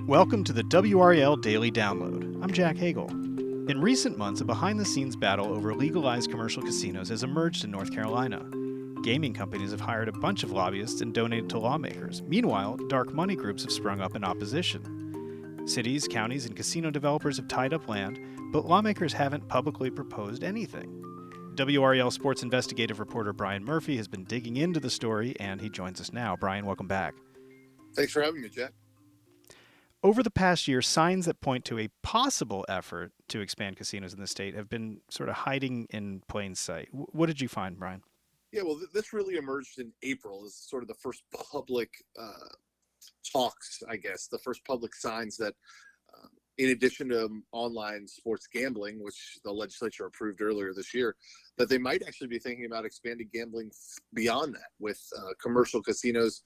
Welcome to the WRAL Daily Download. I'm Jack Hagel. In recent months, a behind-the-scenes battle over legalized commercial casinos has emerged in North Carolina. Gaming companies have hired a bunch of lobbyists and donated to lawmakers. Meanwhile, dark money groups have sprung up in opposition. Cities, counties, and casino developers have tied up land, but lawmakers haven't publicly proposed anything. WRAL sports investigative reporter Brian Murphy has been digging into the story, and he joins us now. Brian, welcome back. Thanks for having me, Jack. Over the past year, signs that point to a possible effort to expand casinos in the state have been sort of hiding in plain sight. What did you find, Brian? Yeah, well, this really emerged in April as sort of the first public talks, I guess, the first public signs that, in addition to online sports gambling, which the legislature approved earlier this year, that they might actually be thinking about expanding gambling beyond that with commercial casinos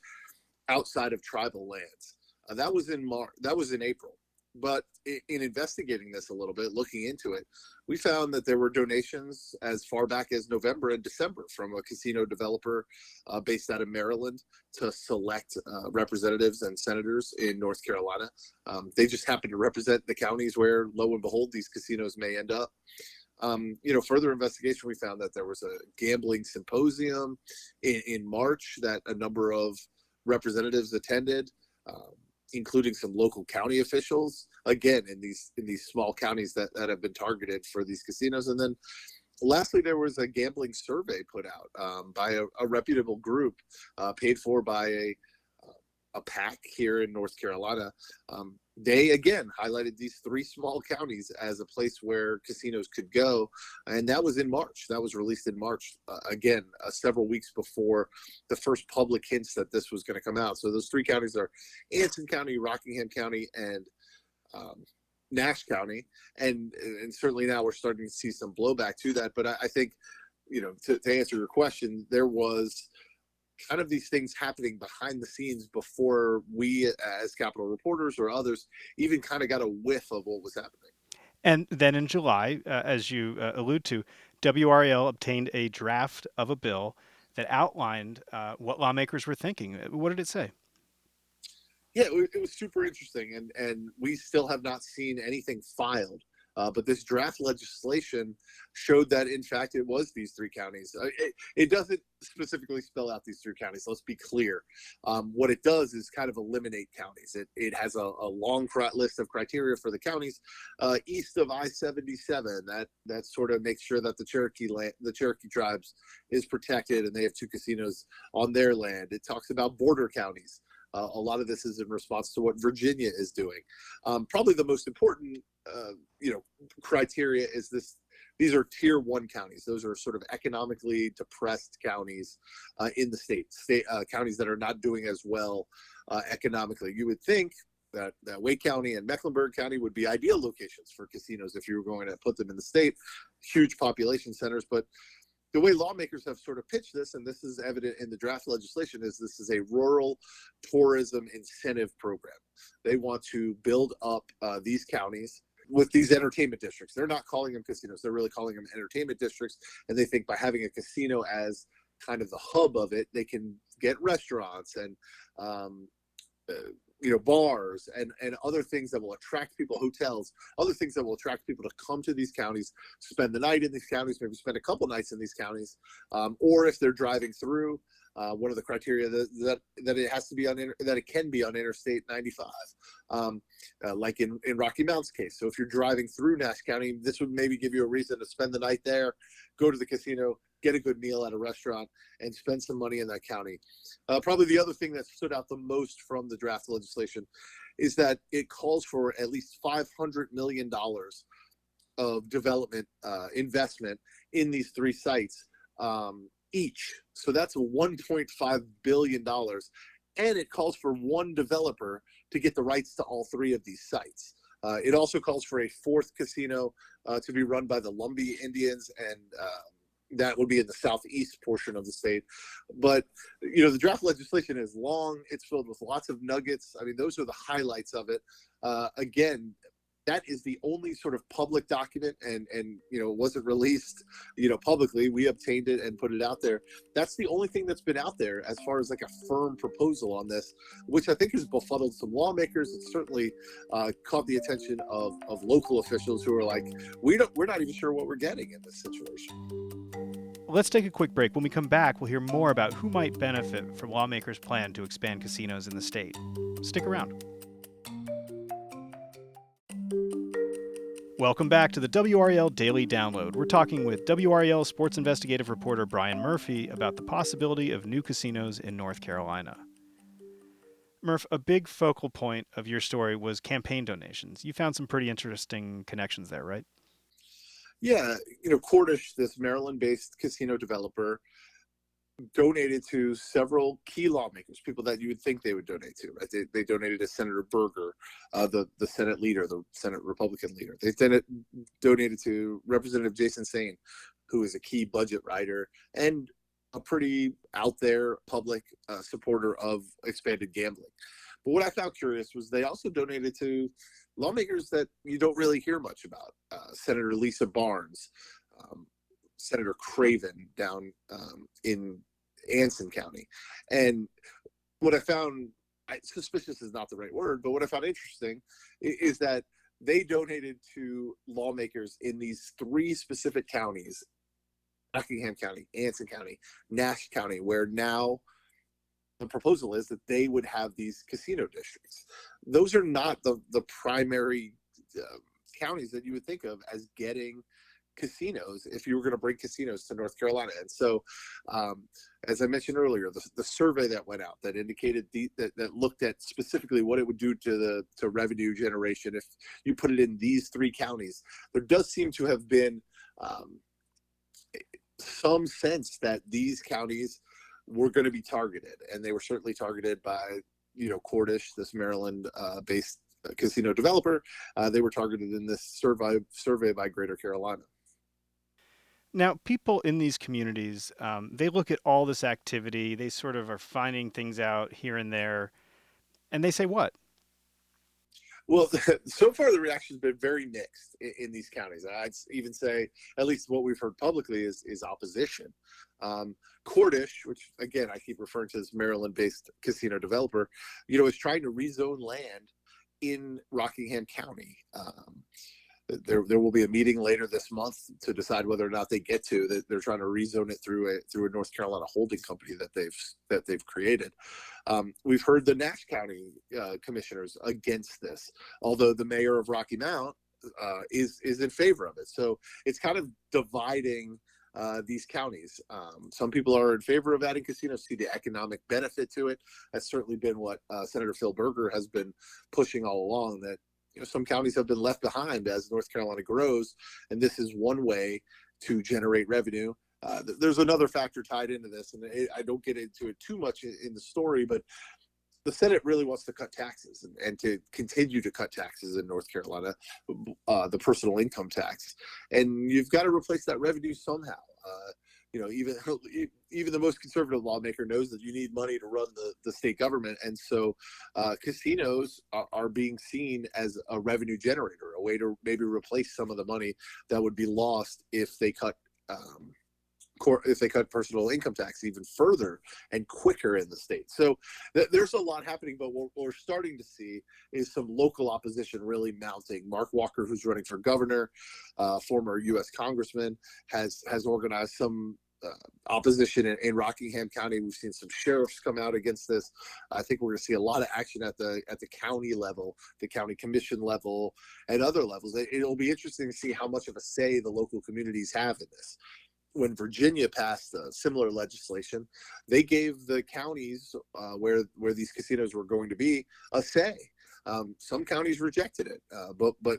outside of tribal lands. That was in March. That was in April. But in investigating this a little bit, looking into it, we found that there were donations as far back as November and December from a casino developer based out of Maryland to select representatives and senators in North Carolina. They just happen to represent the counties where, lo and behold, these casinos may end up. Further investigation, we found that there was a gambling symposium in March that a number of representatives attended. Including some local county officials, again, in these small counties that have been targeted for these casinos. And then lastly, there was a gambling survey put out by a reputable group paid for by a PAC here in North Carolina. They, again, highlighted these three small counties as a place where casinos could go. And that was in March. That was released in March, again, several weeks before the first public hints that this was going to come out. So those three counties are Anson County, Rockingham County, and Nash County. And certainly now we're starting to see some blowback to that. But I think, to answer your question, there was kind of these things happening behind the scenes before we as Capitol reporters or others even kind of got a whiff of what was happening. And then in July, as you allude to, WRAL obtained a draft of a bill that outlined what lawmakers were thinking. What did it say? Yeah, it was super interesting, and we still have not seen anything filed. But this draft legislation showed that, in fact, it was these three counties. It doesn't specifically spell out these three counties. Let's be clear. What it does is kind of eliminate counties. It has a long list of criteria for the counties east of I-77. That sort of makes sure that the Cherokee tribes is protected, and they have two casinos on their land. It talks about border counties. A lot of this is in response to what Virginia is doing. Probably the most important, criteria is this. These are tier 1 counties. Those are sort of economically depressed counties in the state counties that are not doing as well economically. You would think that Wake County and Mecklenburg County would be ideal locations for casinos if you were going to put them in the state. Huge population centers, but the way lawmakers have sort of pitched this, and this is evident in the draft legislation, is this is a rural tourism incentive program. They want to build up these counties with these entertainment districts. They're not calling them casinos. They're really calling them entertainment districts. And they think by having a casino as kind of the hub of it, they can get restaurants and bars and other things that will attract people, hotels, other things that will attract people to come to these counties, spend the night in these counties, maybe spend a couple nights in these counties, or if they're driving through, one of the criteria that it has to be that it can be on Interstate 95, like in Rocky Mount's case. So if you're driving through Nash County, this would maybe give you a reason to spend the night there, go to the casino, get a good meal at a restaurant, and spend some money in that county. Probably the other thing that stood out the most from the draft legislation is that it calls for at least $500 million of development investment in these three sites each. So that's $1.5 billion. And it calls for one developer to get the rights to all three of these sites. It also calls for a fourth casino to be run by the Lumbee Indians, and that would be in the southeast portion of the state. But, the draft legislation is long. It's filled with lots of nuggets. I mean, those are the highlights of it. Again, that is the only sort of public document, and it wasn't released publicly. We obtained it and put it out there. That's the only thing that's been out there as far as like a firm proposal on this, which I think has befuddled some lawmakers. It's certainly caught the attention of local officials who are like, we're not even sure what we're getting in this situation. Let's take a quick break. When we come back, we'll hear more about who might benefit from lawmakers' plan to expand casinos in the state. Stick around. Welcome back to the WRAL Daily Download. We're talking with WRAL sports investigative reporter Brian Murphy about the possibility of new casinos in North Carolina. Murph, a big focal point of your story was campaign donations. You found some pretty interesting connections there, right? Yeah, Cordish, this Maryland-based casino developer, donated to several key lawmakers, people that you would think they would donate to, right? They donated to Senator Berger, the Senate leader, the Senate Republican leader. They donated to Representative Jason Sain, who is a key budget writer and a pretty out there public supporter of expanded gambling. But what I found curious was they also donated to lawmakers that you don't really hear much about. Senator Lisa Barnes, Senator Craven down in Anson County. And what I found, suspicious is not the right word, but what I found interesting is that they donated to lawmakers in these three specific counties: Rockingham County, Anson County, Nash County, where now the proposal is that they would have these casino districts. Those are not the primary counties that you would think of as getting casinos if you were going to bring casinos to North Carolina. And so, as I mentioned earlier, the survey that went out that indicated that looked at specifically what it would do to revenue generation if you put it in these three counties, there does seem to have been some sense that these counties were going to be targeted, and they were certainly targeted by Cordish, this Maryland based casino developer. They were targeted in this survey by Greater Carolina. Now, people in these communities, they look at all this activity. They sort of are finding things out here and there, and they say what? Well, so far the reaction has been very mixed in these counties. I'd even say, at least what we've heard publicly, is opposition. Cordish, which again I keep referring to as Maryland-based casino developer, is trying to rezone land in Rockingham County. There will be a meeting later this month to decide whether or not they get to that. They're trying to rezone it through a North Carolina holding company that they've created. We've heard the Nash County commissioners against this, although the mayor of Rocky Mount is in favor of it. So it's kind of dividing these counties. Some people are in favor of adding casinos, see the economic benefit to it. That's certainly been what Senator Phil Berger has been pushing all along, that some counties have been left behind as North Carolina grows, and this is one way to generate revenue. There's another factor tied into this, and I don't get into it too much in the story, but the Senate really wants to cut taxes and to continue to cut taxes in North Carolina, the personal income tax, and you've got to replace that revenue somehow. Even the most conservative lawmaker knows that you need money to run the state government, and so casinos are being seen as a revenue generator, a way to maybe replace some of the money that would be lost if they cut personal income tax even further and quicker in the state. So there's a lot happening, but what we're starting to see is some local opposition really mounting. Mark Walker, who's running for governor, former U.S. congressman, has organized some opposition in Rockingham County. We've seen some sheriffs come out against this. I think we're going to see a lot of action at the county level, the county commission level, and other levels. It'll be interesting to see how much of a say the local communities have in this. When Virginia passed similar legislation, they gave the counties where these casinos were going to be a say. Some counties rejected it, but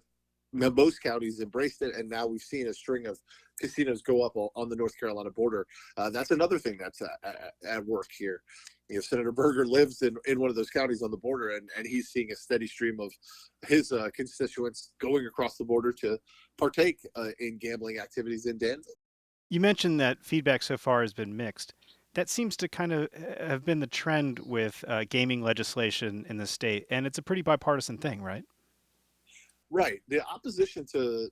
most counties embraced it, and now we've seen a string of casinos go up on the North Carolina border. That's another thing that's at work here. Senator Berger lives in one of those counties on the border, and he's seeing a steady stream of his constituents going across the border to partake in gambling activities in Danville. You mentioned that feedback so far has been mixed. That seems to kind of have been the trend with gaming legislation in the state, and it's a pretty bipartisan thing, right? Right. The opposition to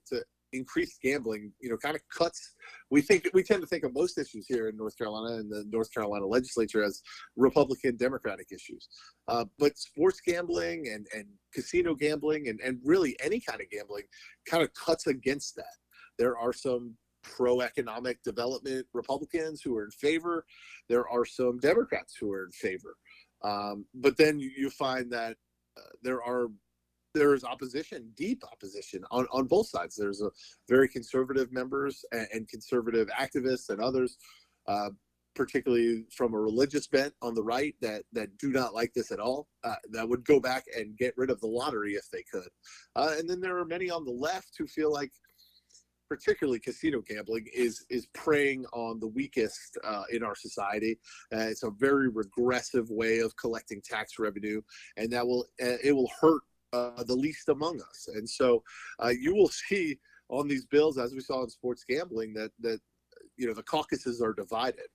increased gambling, kind of cuts. We tend to think of most issues here in North Carolina and the North Carolina legislature as Republican Democratic issues. But sports gambling and casino gambling and really any kind of gambling kind of cuts against that. There are some pro-economic development Republicans who are in favor. There are some Democrats who are in favor. But then you find that there is opposition, deep opposition on both sides. There's a very conservative members and conservative activists and others, particularly from a religious bent on the right that do not like this at all, that would go back and get rid of the lottery if they could. And then there are many on the left who feel like particularly casino gambling is preying on the weakest in our society. It's a very regressive way of collecting tax revenue, and it will hurt the least among us. And so you will see on these bills, as we saw in sports gambling, that the caucuses are divided.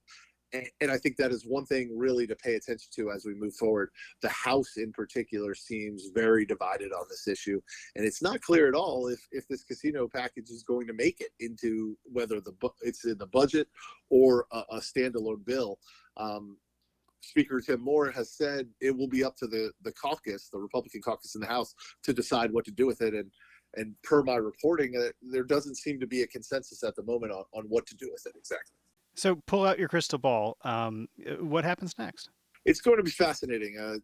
And I think that is one thing really to pay attention to as we move forward. The House in particular seems very divided on this issue. And it's not clear at all if this casino package is going to make it into whether it's in the budget or a standalone bill. Speaker Tim Moore has said it will be up to the caucus, the Republican caucus in the House, to decide what to do with it. And per my reporting, there doesn't seem to be a consensus at the moment on what to do with it exactly. So pull out your crystal ball. What happens next? It's going to be fascinating.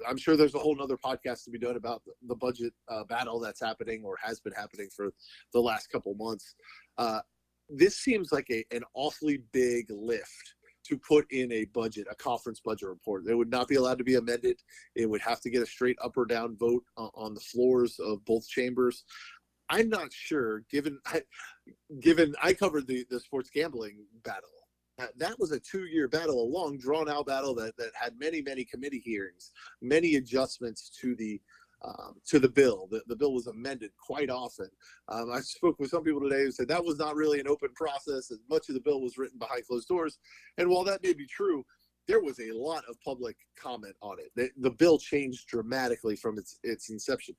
I'm sure there's a whole nother podcast to be done about the budget battle that's happening or has been happening for the last couple months. This seems like an awfully big lift to put in a conference budget report. It would not be allowed to be amended. It would have to get a straight up or down vote on the floors of both chambers. I'm not sure, given I covered the sports gambling battle. That was a 2-year battle, a long, drawn-out battle that had many, many committee hearings, many adjustments to the bill. The bill was amended quite often. I spoke with some people today who said that was not really an open process, as much of the bill was written behind closed doors. And while that may be true, there was a lot of public comment on it. The bill changed dramatically from its inception.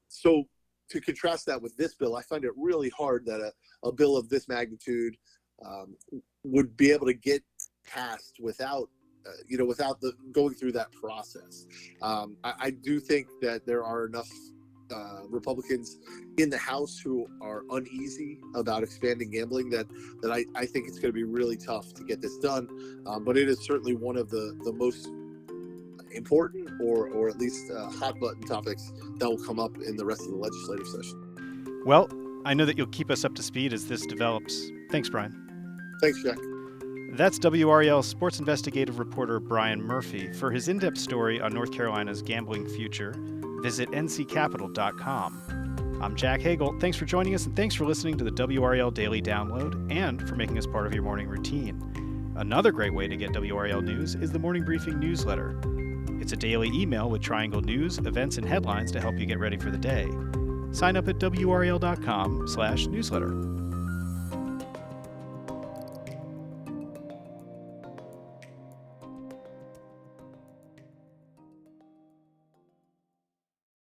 So to contrast that with this bill, I find it really hard that a bill of this magnitude would be able to get passed without going through that process. I do think that there are enough Republicans in the House who are uneasy about expanding gambling that I think it's going to be really tough to get this done. But it is certainly one of the most important or at least hot button topics that will come up in the rest of the legislative session. Well, I know that you'll keep us up to speed as this develops. Thanks, Brian. Thanks, Jack. That's WRAL sports investigative reporter Brian Murphy. For his in-depth story on North Carolina's gambling future, visit nccapital.com. I'm Jack Hagel. Thanks for joining us, and thanks for listening to the WRAL Daily Download and for making us part of your morning routine. Another great way to get WRAL news is the Morning Briefing newsletter. It's a daily email with Triangle news, events, and headlines to help you get ready for the day. Sign up at WRAL.com/newsletter.